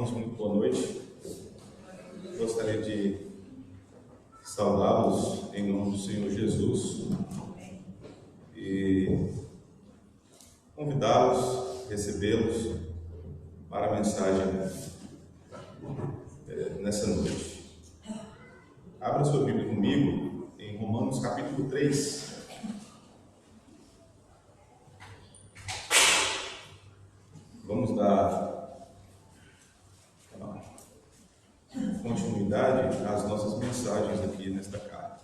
Irmãos, muito boa noite. Gostaria de saudá-los em nome do Senhor Jesus e convidá-los, recebê-los para a mensagem nessa noite. Abra sua Bíblia comigo em Romanos capítulo 3. Vamos dar continuidade às nossas mensagens aqui nesta carta.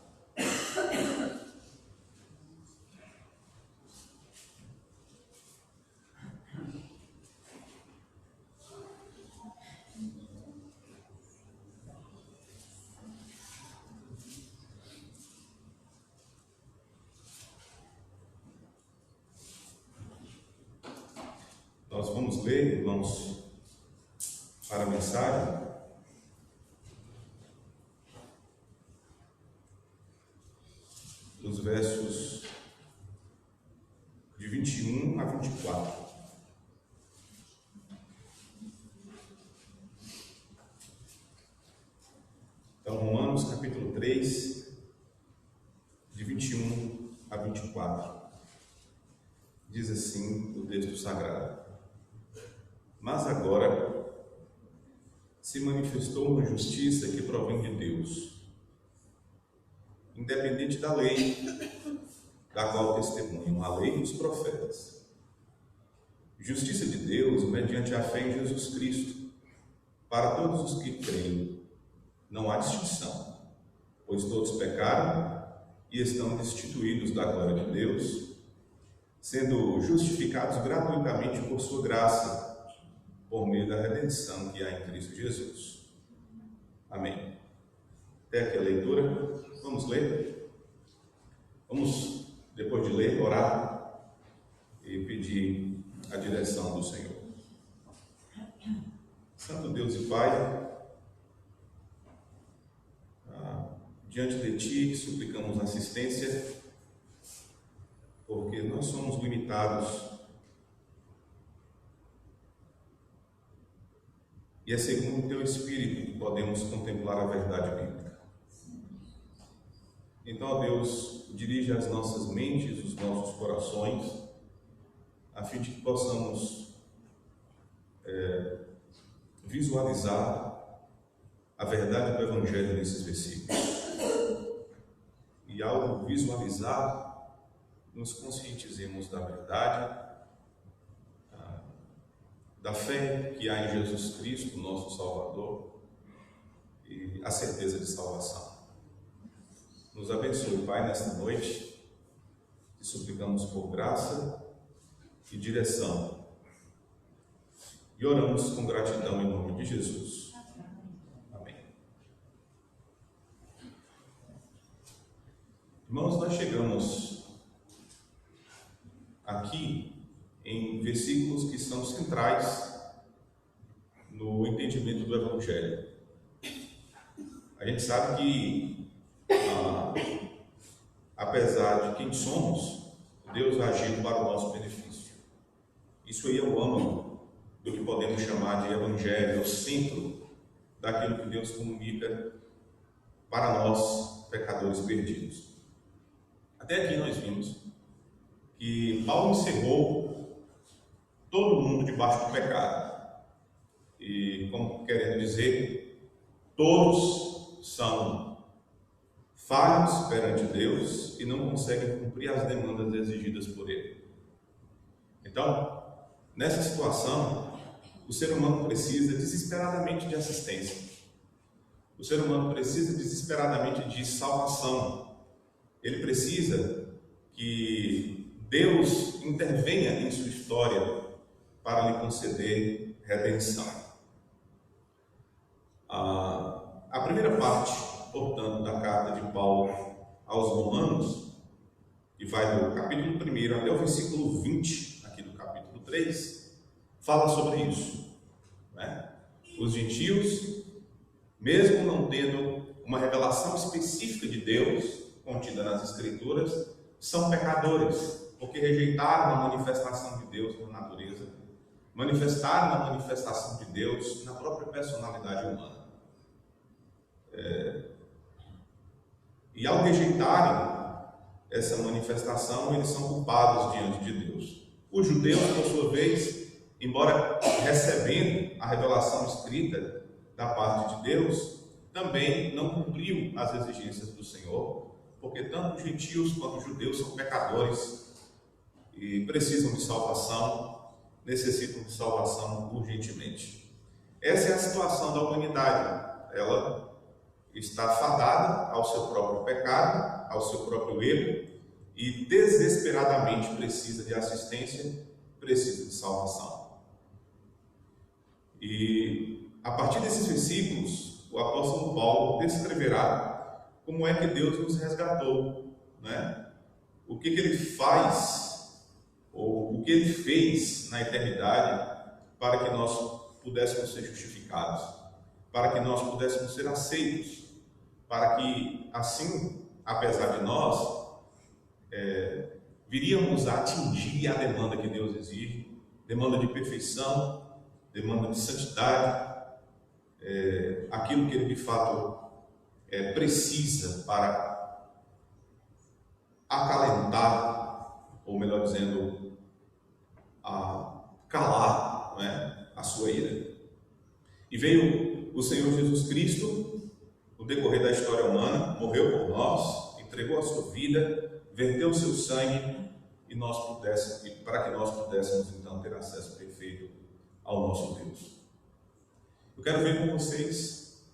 Nós vamos ler, irmãos, para a mensagem, os versos de 21 a 24. Então, Romanos capítulo 3, de 21 a 24. Diz assim o texto sagrado: Mas agora se manifestou uma justiça que provém de Deus, independente da lei, da qual testemunham a lei e os profetas. Justiça de Deus mediante a fé em Jesus Cristo, para todos os que creem. Não há distinção, pois todos pecaram e estão destituídos da glória de Deus, sendo justificados gratuitamente por sua graça, por meio da redenção que há em Cristo Jesus. Amém. Até aqui a leitura. Vamos ler? Vamos, depois de ler, orar e pedir a direção do Senhor. Santo Deus e Pai, diante de Ti suplicamos assistência, porque nós somos limitados e é segundo o Teu Espírito que podemos contemplar a verdade bíblica. Então, ó Deus, dirige as nossas mentes, os nossos corações, a fim de que possamos visualizar a verdade do Evangelho nesses versículos. E ao visualizar, nos conscientizemos da verdade, da fé que há em Jesus Cristo, nosso Salvador, e a certeza de salvação. Nos abençoe, Pai, nesta noite, e suplicamos por graça e direção. E oramos com gratidão em nome de Jesus. Amém. Irmãos, nós chegamos aqui em versículos que são centrais no entendimento do Evangelho. A gente sabe que apesar de quem somos, Deus agiu para o nosso benefício. Isso aí é o âmago do que podemos chamar de Evangelho, é o centro daquilo que Deus comunica para nós, pecadores perdidos. Até aqui nós vimos que Paulo encerrou todo mundo debaixo do pecado. E, como querendo dizer, todos são falhos perante Deus e não conseguem cumprir as demandas exigidas por Ele. Então, nessa situação, o ser humano precisa desesperadamente de assistência. O ser humano precisa desesperadamente de salvação. Ele precisa que Deus intervenha em sua história para lhe conceder redenção. A primeira parte, portanto, da carta de Paulo aos Romanos, que vai do capítulo 1 até o versículo 20, aqui do capítulo 3, fala sobre isso, né? Os gentios, mesmo não tendo uma revelação específica de Deus, contida nas Escrituras, são pecadores, porque rejeitaram a manifestação de Deus na natureza, manifestaram a manifestação de Deus na própria personalidade humana. E ao rejeitarem essa manifestação, eles são culpados diante de Deus. Os judeus, por sua vez, embora recebendo a revelação escrita da parte de Deus, também não cumpriu as exigências do Senhor, porque tanto os gentios quanto os judeus são pecadores e precisam de salvação, necessitam de salvação urgentemente. Essa é a situação da humanidade. Ela está fadada ao seu próprio pecado, ao seu próprio erro, e desesperadamente precisa de assistência, precisa de salvação. E a partir desses versículos, o apóstolo Paulo descreverá como é que Deus nos resgatou, né? O que ele faz, ou o que ele fez na eternidade para que nós pudéssemos ser justificados, para que nós pudéssemos ser aceitos, para que assim, apesar de nós, viríamos a atingir a demanda que Deus exige, demanda de perfeição, demanda de santidade, aquilo que Ele de fato precisa para acalentar, ou melhor dizendo, calar, não é, a sua ira. E veio o Senhor Jesus Cristo, no decorrer da história humana, morreu por nós, entregou a sua vida, verteu o seu sangue para que nós pudéssemos então ter acesso perfeito ao nosso Deus. Eu quero ver com vocês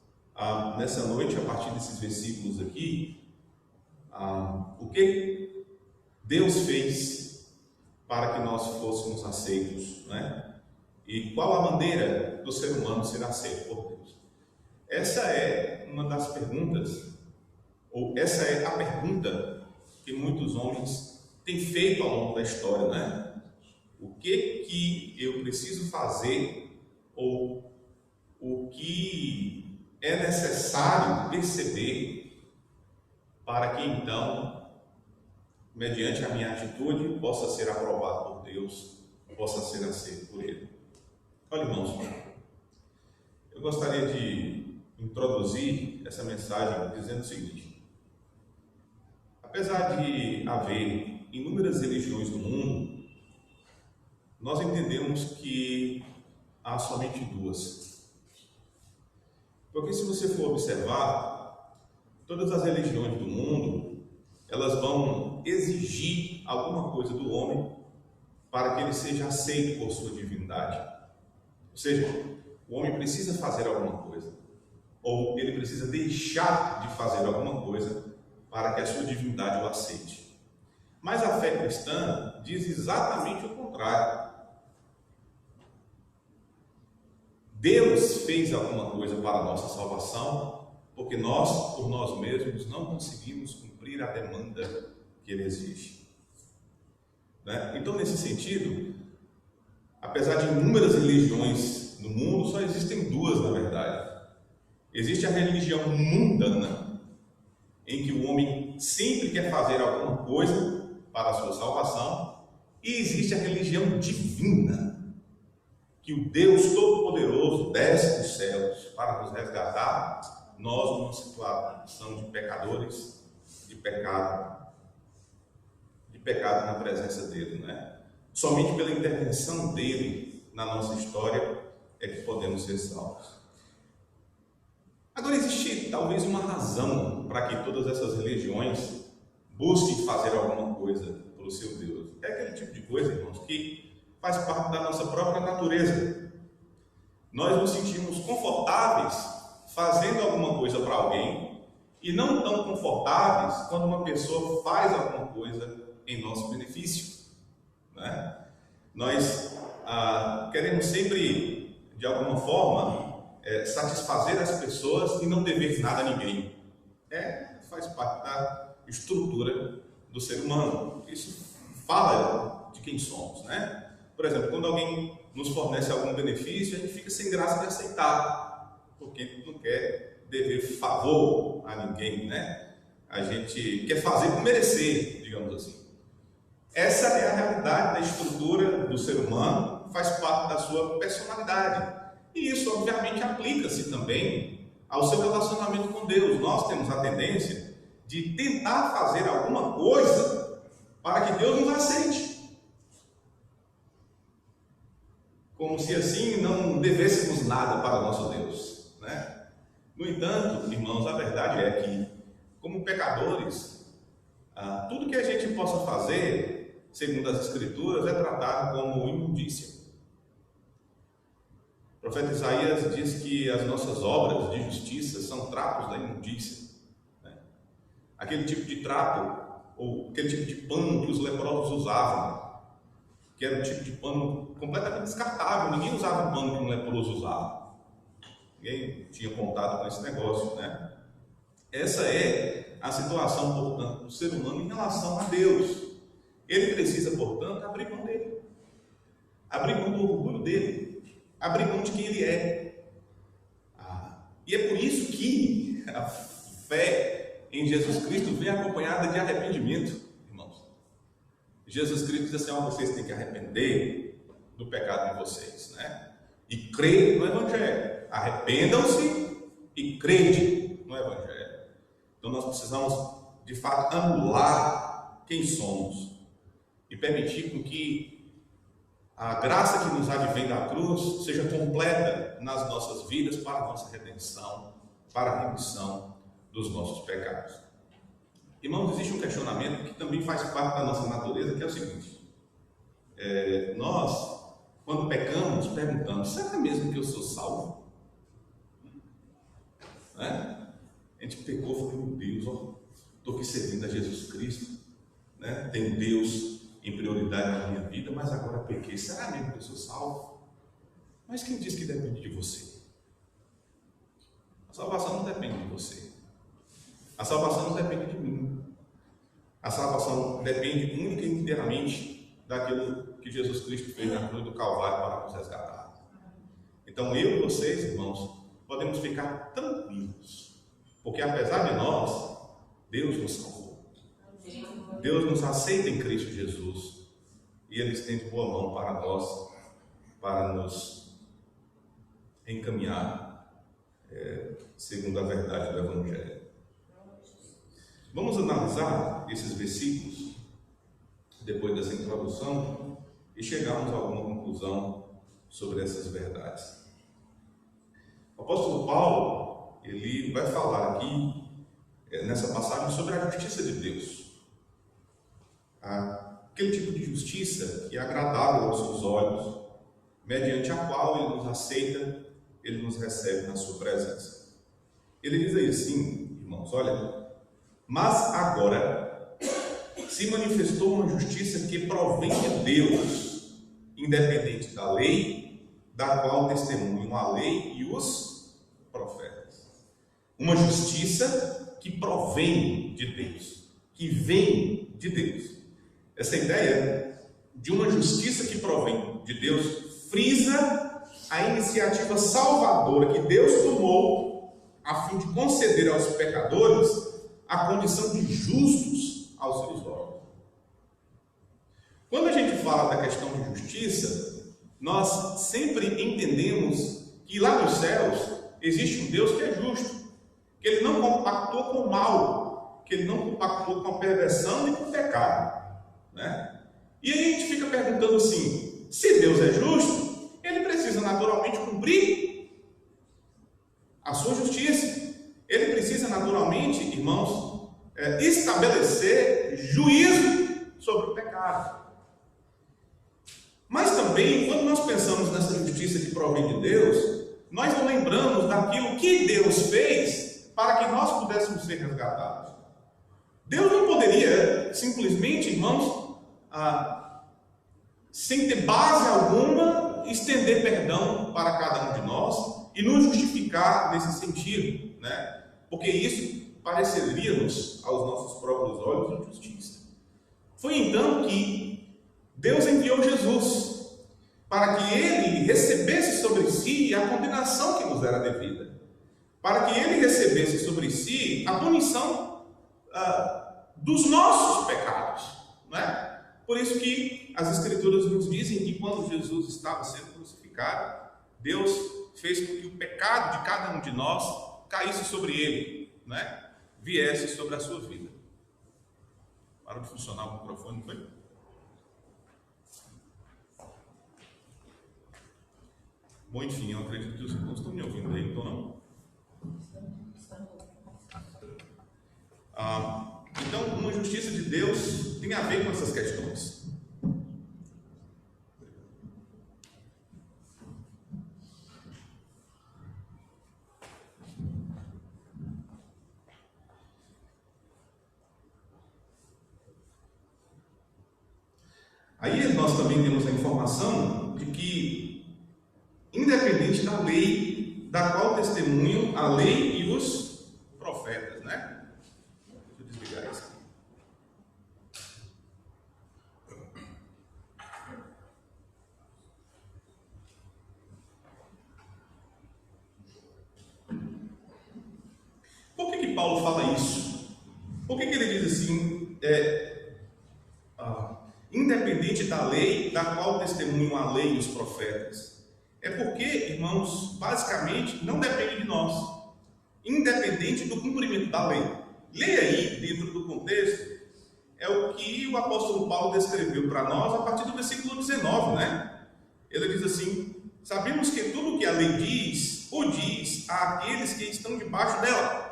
nessa noite, a partir desses versículos aqui, o que Deus fez para que nós fôssemos aceitos, né? E qual a maneira do ser humano ser aceito por Deus. Essa é uma das perguntas, ou essa é a pergunta que muitos homens têm feito ao longo da história, né? O que eu preciso fazer, ou o que é necessário perceber para que então, mediante a minha atitude, possa ser aprovado por Deus, possa ser aceito por Ele. Olha, irmãos, eu gostaria de introduzir essa mensagem dizendo o seguinte: apesar de haver inúmeras religiões no mundo, nós entendemos que há somente duas. Porque se você for observar, todas as religiões do mundo, elas vão exigir alguma coisa do homem para que ele seja aceito por sua divindade. Ou seja, o homem precisa fazer alguma coisa, ou ele precisa deixar de fazer alguma coisa para que a sua divindade o aceite. Mas a fé cristã diz exatamente o contrário. Deus fez alguma coisa para a nossa salvação, porque nós, por nós mesmos, não conseguimos cumprir a demanda que Ele exige. Né? Então, nesse sentido, apesar de inúmeras religiões no mundo, só existem duas, na verdade. Existe a religião mundana, em que o homem sempre quer fazer alguma coisa para a sua salvação, e existe a religião divina, que o Deus Todo-Poderoso desce dos céus para nos resgatar, nós numa situação de pecadores, de pecado na presença dele, né? Somente pela intervenção dele na nossa história é que podemos ser salvos. Agora, existe talvez uma razão para que todas essas religiões busquem fazer alguma coisa para o seu Deus. É aquele tipo de coisa, irmãos, que faz parte da nossa própria natureza. Nós nos sentimos confortáveis fazendo alguma coisa para alguém e não tão confortáveis quando uma pessoa faz alguma coisa em nosso benefício, né? Nós queremos sempre, de alguma forma, satisfazer as pessoas e não dever nada a ninguém. Faz parte da estrutura do ser humano. Isso fala de quem somos, né? Por exemplo, quando alguém nos fornece algum benefício, a gente fica sem graça de aceitar, porque a gente não quer dever favor a ninguém, né? A gente quer fazer por merecer, digamos assim. Essa é a realidade da estrutura do ser humano, humano, faz parte da sua personalidade. E isso, obviamente, aplica-se também ao seu relacionamento com Deus. Nós temos a tendência de tentar fazer alguma coisa para que Deus nos aceite. Como se assim não devêssemos nada para o nosso Deus, né? No entanto, irmãos, a verdade é que, como pecadores, tudo que a gente possa fazer, segundo as Escrituras, é tratado como imundícia. O profeta Isaías diz que as nossas obras de justiça são trapos da imundícia, né? Aquele tipo de trapo, ou aquele tipo de pano que os leprosos usavam, que era um tipo de pano completamente descartável. Ninguém usava o pano que um leproso usava. Ninguém tinha contato com esse negócio, né? Essa é a situação, portanto, do ser humano em relação a Deus. Ele precisa, portanto, abrir mão dele, abrir mão do orgulho dele, abrir mão de quem ele é. E é por isso que a fé em Jesus Cristo vem acompanhada de arrependimento. Jesus Cristo diz assim: vocês têm que arrepender do pecado de vocês, né? E crer no Evangelho. Arrependam-se e crede no Evangelho. Então nós precisamos, de fato, anular quem somos e permitir com que a graça que nos advém da cruz seja completa nas nossas vidas para a nossa redenção, para a remissão dos nossos pecados. Irmãos, existe um questionamento que também faz parte da nossa natureza, que é o seguinte: nós, quando pecamos, perguntamos: será mesmo que eu sou salvo? Né? A gente pecou, falou: meu Deus, estou aqui servindo a Jesus Cristo, né? Tenho Deus em prioridade na minha vida, mas agora pequei, será mesmo que eu sou salvo? Mas quem diz que depende de você? A salvação não depende de você. A salvação não depende de mim. A salvação depende única e inteiramente daquilo que Jesus Cristo fez na cruz do Calvário para nos resgatar. Então eu e vocês, irmãos, podemos ficar tranquilos, porque apesar de nós, Deus nos salvou. Deus nos aceita em Cristo Jesus e Ele estende boa mão para nós, para nos encaminhar segundo a verdade do Evangelho. Vamos analisar esses versículos depois dessa introdução e chegarmos a alguma conclusão sobre essas verdades. O apóstolo Paulo, ele vai falar aqui nessa passagem sobre a justiça de Deus, aquele tipo de justiça que é agradável aos seus olhos, mediante a qual ele nos aceita, ele nos recebe na sua presença. Ele diz aí assim, irmãos, olha: mas agora se manifestou uma justiça que provém de Deus, independente da lei, da qual testemunham a lei e os profetas. Uma justiça que provém de Deus, que vem de Deus. Essa ideia de uma justiça que provém de Deus frisa a iniciativa salvadora que Deus tomou a fim de conceder aos pecadores a condição de justos aos seus olhos. Quando a gente fala da questão de justiça, nós sempre entendemos que lá nos céus existe um Deus que é justo, que Ele não compactou com o mal, que Ele não compactou com a perversão e com o pecado, né? E aí a gente fica perguntando assim: se Deus é justo, Ele precisa naturalmente cumprir a sua justiça. Ele precisa naturalmente, irmãos, estabelecer juízo sobre o pecado. Mas também, quando nós pensamos nessa justiça que provém de Deus, nós não lembramos daquilo que Deus fez para que nós pudéssemos ser resgatados. Deus não poderia simplesmente, irmãos, sem ter base alguma, estender perdão para cada um de nós e nos justificar nesse sentido, né? Porque isso pareceria-nos aos nossos próprios olhos injustiça. Foi então que Deus enviou Jesus para que Ele recebesse sobre si a condenação que nos era devida, para que Ele recebesse sobre si a punição dos nossos pecados, não é? Por isso que as Escrituras nos dizem que quando Jesus estava sendo crucificado, Deus fez com que o pecado de cada um de nós caísse sobre ele, né? Viesse sobre a sua vida. Para de funcionar o microfone, não foi? Bom, enfim, eu acredito que os irmãos estão me ouvindo aí, então não? Então, uma justiça de Deus tem a ver com essas questões. Aí nós também temos a informação de que, independente da lei, da qual testemunham a lei e os profetas, né? Deixa eu desligar isso aqui. Por que Paulo fala isso? Por que ele diz assim, independente da lei, da qual testemunham a lei e os profetas? É porque, irmãos, basicamente, não depende de nós, independente do cumprimento da lei. Leia aí, dentro do contexto, é o que o apóstolo Paulo descreveu para nós a partir do versículo 19, né? Ele diz assim: sabemos que tudo que a lei diz, o diz àqueles que estão debaixo dela.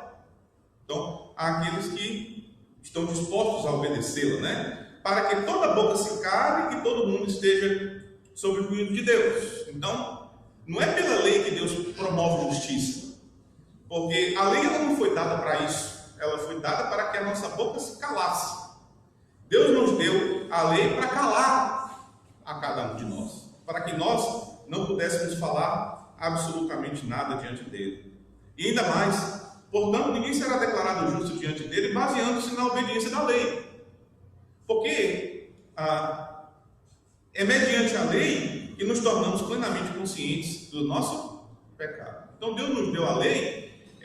Então, àqueles que estão dispostos a obedecê-la, né? Para que toda boca se cale e todo mundo esteja sob o juízo de Deus. Então, não é pela lei que Deus promove justiça, porque a lei ela não foi dada para isso, ela foi dada para que a nossa boca se calasse. Deus nos deu a lei para calar a cada um de nós, para que nós não pudéssemos falar absolutamente nada diante dele. E ainda mais, portanto, ninguém será declarado justo diante dele baseando-se na obediência da lei. Porque é mediante a lei que nos tornamos plenamente conscientes do nosso pecado. Então Deus nos deu a lei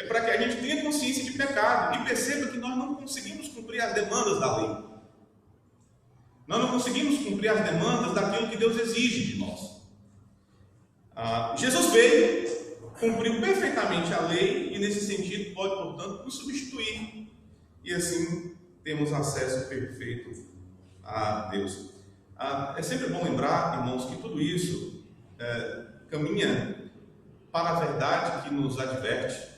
para que a gente tenha consciência de pecado e perceba que nós não conseguimos cumprir as demandas da lei. Nós não conseguimos cumprir as demandas daquilo que Deus exige de nós. Jesus veio, cumpriu perfeitamente a lei e nesse sentido pode, portanto, nos substituir. E assim temos acesso perfeito a Deus. É sempre bom lembrar, irmãos, que tudo isso caminha para a verdade que nos adverte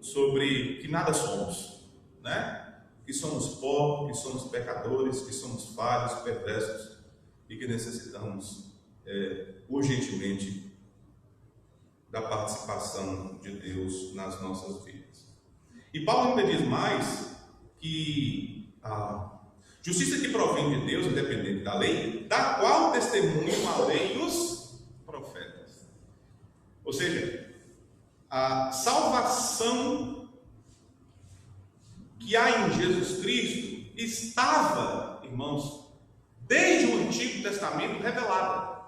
sobre que nada somos, né? Que somos pó, que somos pecadores, que somos falhos, perversos e que necessitamos urgentemente da participação de Deus nas nossas vidas. E Paulo ainda diz mais que a justiça que provém de Deus, independente da lei, da qual testemunham a lei e os profetas. Ou seja, a salvação que há em Jesus Cristo estava, irmãos, desde o Antigo Testamento revelada.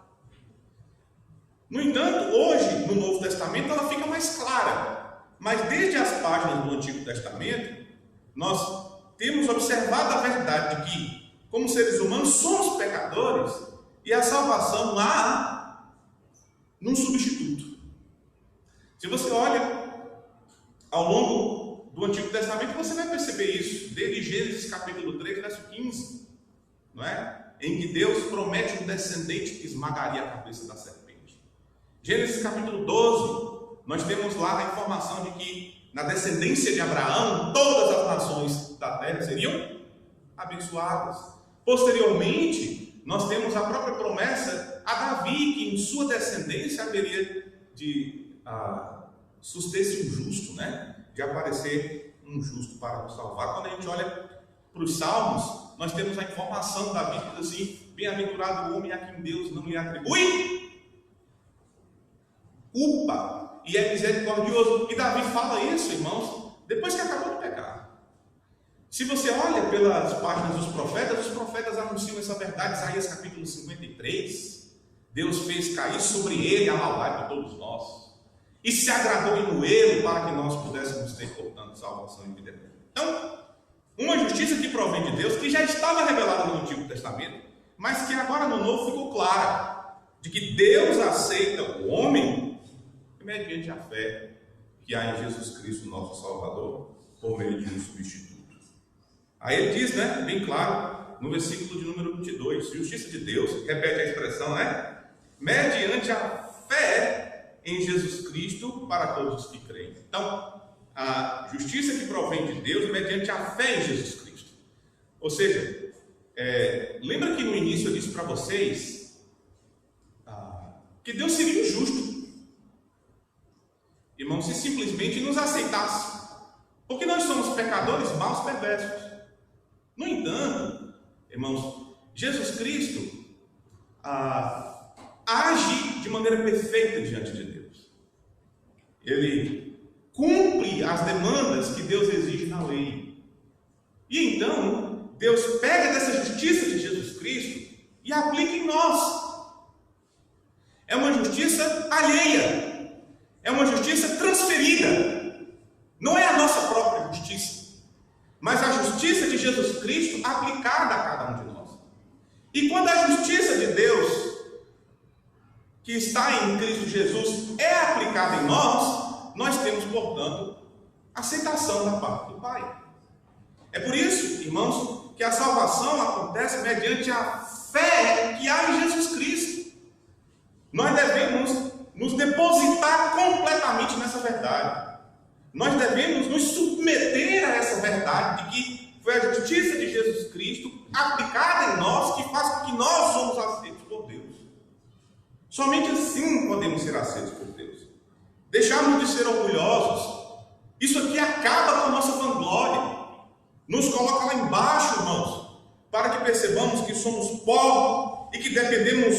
No entanto, hoje, no Novo Testamento, ela fica mais clara. Mas desde as páginas do Antigo Testamento, nós temos observado a verdade de que, como seres humanos, somos pecadores e a salvação há num substituto. Se você olha ao longo do Antigo Testamento, você vai perceber isso, desde Gênesis capítulo 3, verso 15, não é? Em que Deus promete um descendente que esmagaria a cabeça da serpente. Gênesis capítulo 12, nós temos lá a informação de que na descendência de Abraão, todas as nações da terra seriam abençoadas. Posteriormente, nós temos a própria promessa a Davi, que em sua descendência haveria de suster-se um justo, né? De aparecer um justo para nos salvar. Quando a gente olha para os Salmos, nós temos a informação da Bíblia assim: bem-aventurado o homem a quem Deus não lhe atribui culpa e é misericordioso. E Davi fala isso, irmãos, depois que acabou de pecar. Se você olha pelas páginas dos profetas, os profetas anunciam essa verdade. Isaías capítulo 53, Deus fez cair sobre ele a maldade de todos nós e se agradou em moê-lo para que nós pudéssemos ter, portanto, salvação e vida eterna. Então, uma justiça que provém de Deus, que já estava revelada no Antigo Testamento, mas que agora no novo ficou clara, de que Deus aceita o homem mediante a fé que há em Jesus Cristo, nosso Salvador, por meio de um substituto. Aí ele diz, né, bem claro, no versículo de número 22, justiça de Deus, repete a expressão, né? Mediante a fé em Jesus Cristo para todos os que creem. Então, a justiça que provém de Deus mediante a fé em Jesus Cristo. Ou seja, lembra que no início eu disse para vocês que Deus seria injusto, irmãos, se simplesmente nos aceitasse, porque nós somos pecadores maus, perversos. No entanto, irmãos, Jesus Cristo age de maneira perfeita diante de Deus. Ele cumpre as demandas que Deus exige na lei. E então, Deus pega dessa justiça de Jesus Cristo e aplica em nós. É uma justiça alheia. É uma justiça transferida. Não é a nossa própria justiça, mas a justiça de Jesus Cristo aplicada a cada um de nós. E quando a justiça de Deus, que está em Cristo Jesus, é aplicada em nós temos, portanto, aceitação da parte do Pai. É por isso, irmãos, que a salvação acontece mediante a fé que há em Jesus Cristo. Nós devemos nos depositar completamente nessa verdade. Nós devemos nos submeter a essa verdade de que foi a justiça de Jesus Cristo aplicada em nós que faz com que nós somos aceitos por Deus. Somente assim podemos ser aceitos por Deus. Deixarmos de ser orgulhosos. Isso aqui acaba com a nossa vanglória. Nos coloca lá embaixo, irmãos, para que percebamos que somos pó e que dependemos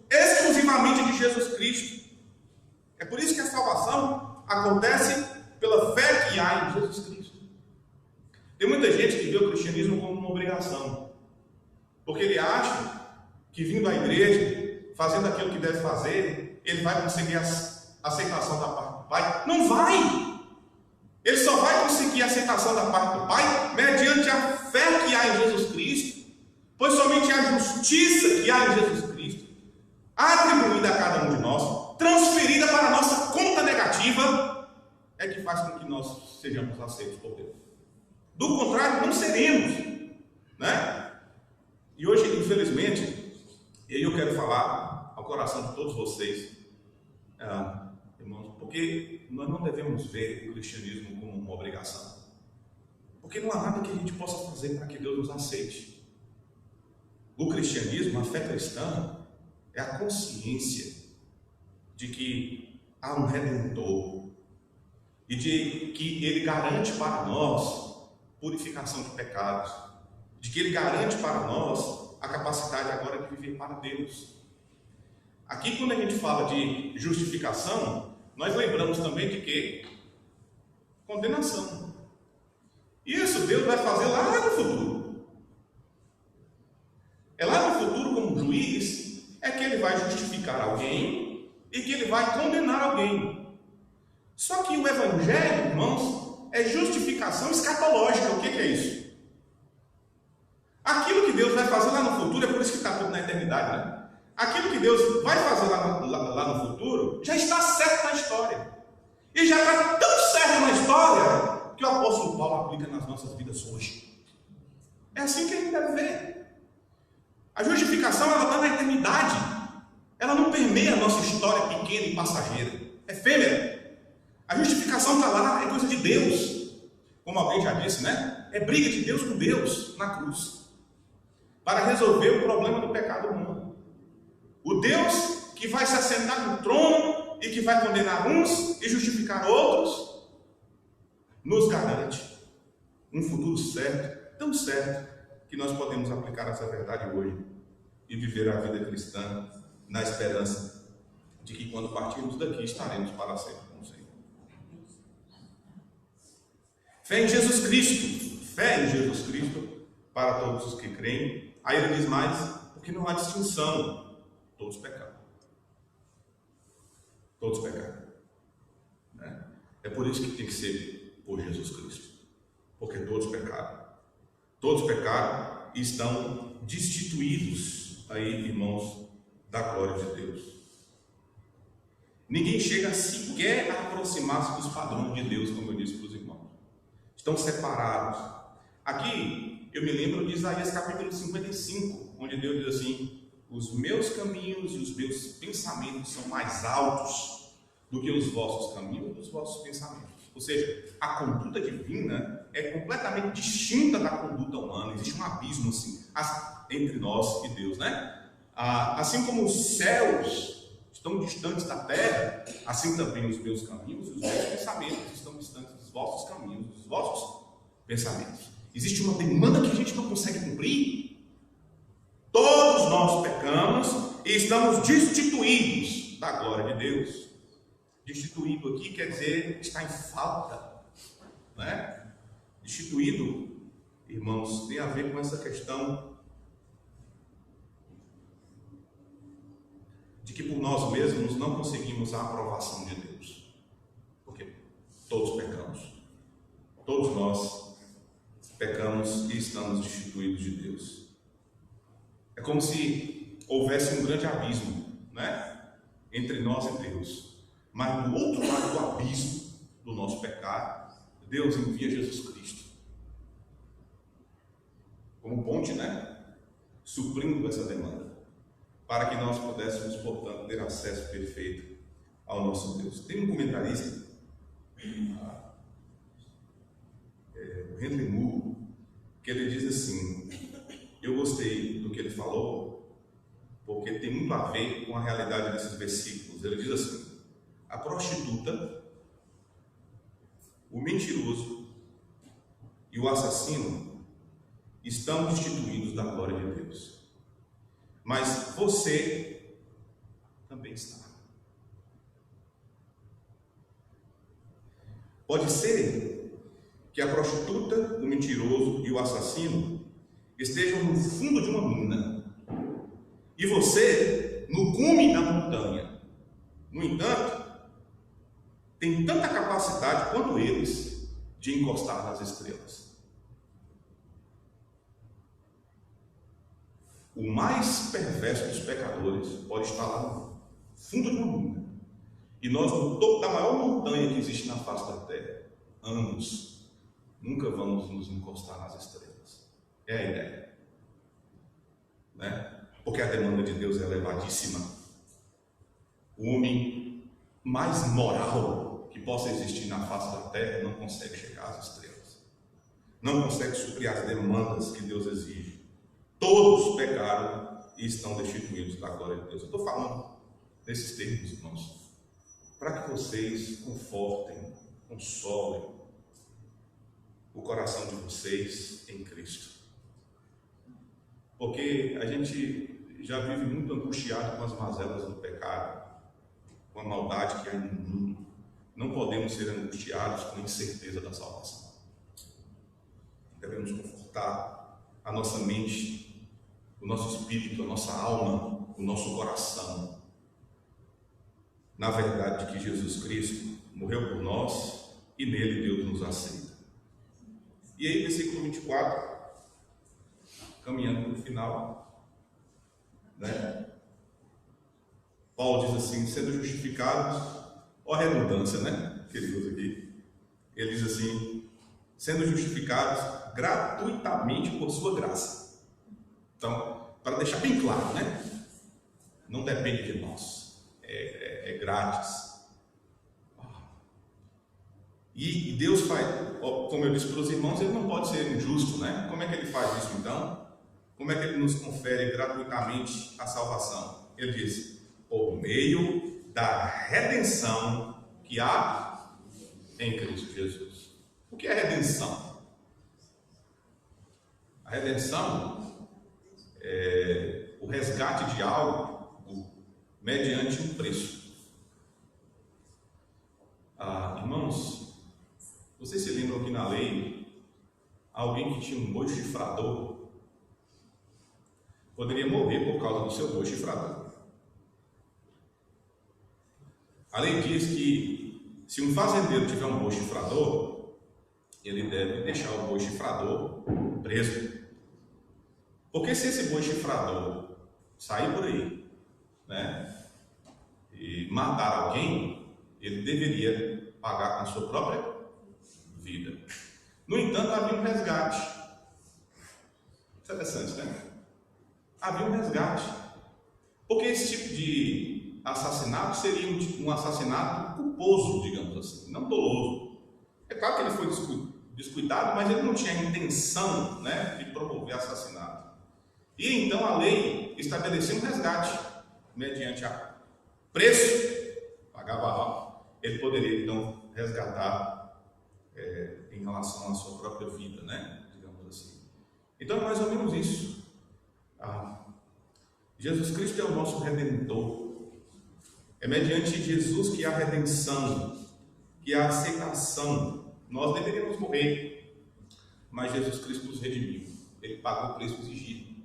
exclusivamente de Jesus Cristo. É por isso que a salvação acontece pela fé que há em Jesus Cristo. Tem muita gente que vê o cristianismo como uma obrigação, porque ele acha que vindo à igreja, fazendo aquilo que deve fazer, ele vai conseguir a aceitação da parte do Pai. Não vai! Ele só vai conseguir a aceitação da parte do Pai mediante a fé que há em Jesus Cristo, pois somente a justiça que há em Jesus Cristo, atribuída a cada um de nós, transferida para a nossa conta negativa, é que faz com que nós sejamos aceitos por Deus. Do contrário, não seremos, né? E hoje, infelizmente, eu quero falar ao coração de todos vocês, irmãos, porque nós não devemos ver o cristianismo como uma obrigação, porque não há nada que a gente possa fazer para que Deus nos aceite. O cristianismo, a fé cristã, é a consciência de que há um Redentor e de que Ele garante para nós purificação de pecados, de que Ele garante para nós a capacidade agora de viver para Deus. Aqui, quando a gente fala de justificação, nós lembramos também de quê? Condenação. Isso Deus vai fazer lá no futuro. É lá no futuro, como juiz, é que Ele vai justificar alguém e que Ele vai condenar alguém. Só que o Evangelho, irmãos, é justificação escatológica. O que é isso? Aquilo que Deus vai fazer lá no futuro, é por isso que está tudo na eternidade, né? Aquilo que Deus vai fazer lá no futuro já está certo na história. E já está tão certo na história que o apóstolo Paulo aplica nas nossas vidas hoje. É assim que a gente deve ver. A justificação, ela está na eternidade. Ela não permeia a nossa história pequena e passageira. É efêmera. A justificação está lá, é coisa de Deus. Como alguém já disse, né? É briga de Deus com Deus na cruz, para resolver o problema do pecado humano. O Deus que vai se assentar no trono e que vai condenar uns e justificar outros, nos garante um futuro certo, tão certo, que nós podemos aplicar essa verdade hoje e viver a vida cristã na esperança de que quando partirmos daqui estaremos para sempre com o Senhor. Fé em Jesus Cristo, fé em Jesus Cristo para todos os que creem. Aí ele diz mais, porque não há distinção. Todos pecaram. Todos pecaram. Né? É por isso que tem que ser por Jesus Cristo. Porque todos pecaram. Todos pecaram e estão destituídos aí, irmãos, da glória de Deus. Ninguém chega sequer a aproximar-se dos padrões de Deus, como eu disse para os irmãos. Estão separados. Aqui, eu me lembro de Isaías capítulo 55, onde Deus diz assim: os meus caminhos e os meus pensamentos são mais altos do que os vossos caminhos e os vossos pensamentos. Ou seja, a conduta divina é completamente distinta da conduta humana. Existe um abismo assim, entre nós e Deus, né? Assim como os céus estão distantes da terra, assim também os meus caminhos e os meus pensamentos estão distantes dos vossos caminhos, dos vossos pensamentos. Existe uma demanda que a gente não consegue cumprir. Todos nós pecamos e estamos destituídos da glória de Deus. Destituído aqui quer dizer está em falta, né? Destituído, irmãos, tem a ver com essa questão de que por nós mesmos não conseguimos a aprovação de Deus, porque todos pecamos, todos nós pecamos e estamos destituídos de Deus. É como se houvesse um grande abismo, né, entre nós e Deus. Mas do outro lado do abismo do nosso pecado, Deus envia Jesus Cristo como ponte, né, suprindo essa demanda, para que nós pudéssemos, portanto, ter acesso perfeito ao nosso Deus. Tem um comentarista, o Henry Moore, que ele diz assim: eu gostei do que ele falou, porque tem muito a ver com a realidade desses versículos. Ele diz assim: a prostituta, o mentiroso e o assassino estão destituídos da glória de Deus, mas você também está. Pode ser que a prostituta, o mentiroso e o assassino estejam no fundo de uma mina e você no cume da montanha. No entanto, tem tanta capacidade quanto eles de encostar nas estrelas. O mais perverso dos pecadores pode estar lá no fundo de uma mina, e nós, no topo da maior montanha que existe na face da terra, anos, nunca vamos nos encostar nas estrelas. É a ideia, né? Porque a demanda de Deus é elevadíssima. O homem mais moral que possa existir na face da terra não consegue chegar às estrelas, não consegue suprir as demandas que Deus exige. Todos pecaram e estão destituídos da glória de Deus. Eu estou falando nesses termos, irmãos, para que vocês confortem, consolem o coração de vocês em Cristo. Porque a gente já vive muito angustiado com as mazelas do pecado, com a maldade que há no mundo. Não podemos ser angustiados com a incerteza da salvação. Devemos confortar a nossa mente, o nosso espírito, a nossa alma, o nosso coração, na verdade de que Jesus Cristo morreu por nós e nele Deus nos aceita. E aí, versículo 24, caminhando para o final, né? Paulo diz assim: sendo justificados, ó redundância, né, que ele usa aqui, ele diz assim: sendo justificados gratuitamente por sua graça. Então, para deixar bem claro, né, não depende de nós, é grátis. E Deus faz, como eu disse para os irmãos, ele não pode ser injusto, né? Como é que ele faz isso então? Como é que ele nos confere gratuitamente a salvação? Ele diz: por meio da redenção que há em Cristo Jesus. O que é redenção? A redenção é o resgate de algo mediante um preço. Irmãos, vocês se lembram que na lei, alguém que tinha um boi chifrador poderia morrer por causa do seu boi chifrador. A lei diz que se um fazendeiro tiver um boi chifrador, ele deve deixar o boi chifrador preso. Porque se esse boi chifrador sair por aí, né, e matar alguém, ele deveria pagar com a sua própria vida. No entanto, havia um resgate. Interessante, né? Havia um resgate. Porque esse tipo de assassinato seria um assassinato culposo, digamos assim, não doloso. É claro que ele foi descuidado, mas ele não tinha a intenção, né, de promover assassinato. E então a lei estabeleceu um resgate, mediante a preço, pagava alto, ele poderia então resgatar em relação à sua própria vida, né, digamos assim. Então é mais ou menos isso. Jesus Cristo é o nosso Redentor. É mediante Jesus que há redenção, que há aceitação. Nós deveríamos morrer, mas Jesus Cristo nos redimiu. Ele pagou o preço exigido.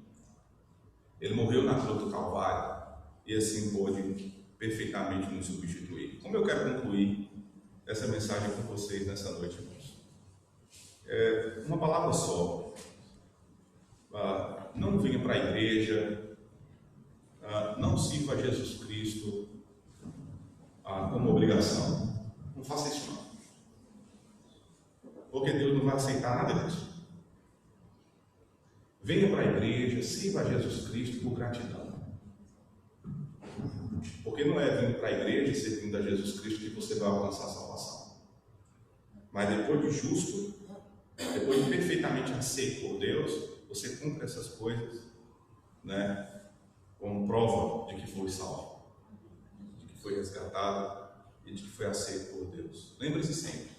Ele morreu na cruz do Calvário e assim pôde perfeitamente nos substituir. Como eu quero concluir essa mensagem com vocês nessa noite, irmãos? Uma palavra só. Não venha para a igreja, não sirva a Jesus Cristo como obrigação. Não faça isso não. Porque Deus não vai aceitar nada disso. Venha para a igreja, sirva a Jesus Cristo por gratidão. Porque não é vindo para a igreja e servindo a Jesus Cristo que você vai alcançar a salvação. Mas depois de justo, depois de perfeitamente aceito por Deus, você cumpre essas coisas, né, como prova de que foi salvo, de que foi resgatado e de que foi aceito por Deus. Lembre-se sempre,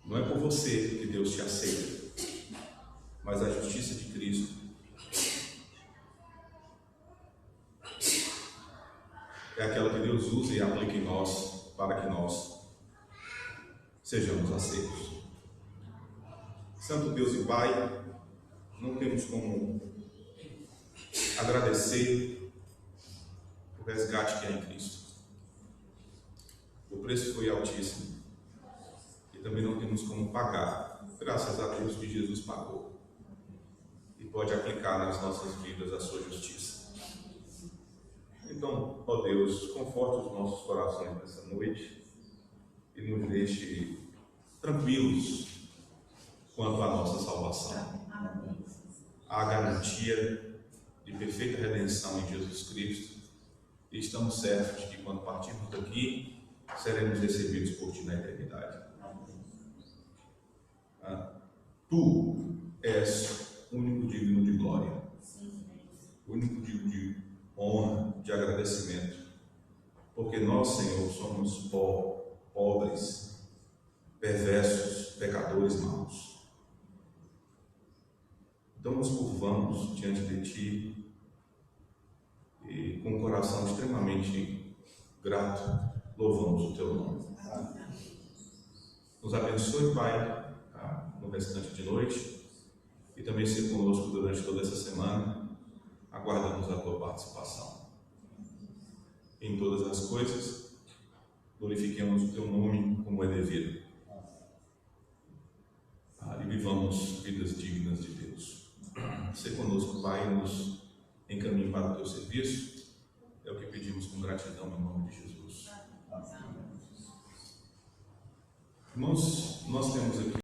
não é por você que Deus te aceita, mas a justiça de Cristo é aquela que Deus usa e aplica em nós, para que nós sejamos aceitos. Santo Deus e Pai, não temos como agradecer o resgate que há em Cristo. O preço foi altíssimo e também não temos como pagar, graças a Deus que Jesus pagou e pode aplicar nas nossas vidas a sua justiça. Então, ó Deus, conforte os nossos corações nessa noite e nos deixe tranquilos quanto à nossa salvação. Há a garantia de perfeita redenção em Jesus Cristo e estamos certos de que quando partirmos daqui, seremos recebidos por Ti na eternidade. Tu és o único digno de glória, o único digno de honra, de agradecimento, porque nós, Senhor, somos pobres, perversos, pecadores maus. Então nos curvamos diante de Ti e com um coração extremamente grato louvamos o Teu nome. Nos abençoe, Pai, no restante de noite e também ser conosco durante toda essa semana. Aguardamos a Tua participação em todas as coisas. Glorifiquemos o Teu nome como é devido e vivamos vidas dignas de Deus. Ser conosco, Pai, nos encaminhe para o Teu serviço. É o que pedimos com gratidão em nome de Jesus. Irmãos, nós temos aqui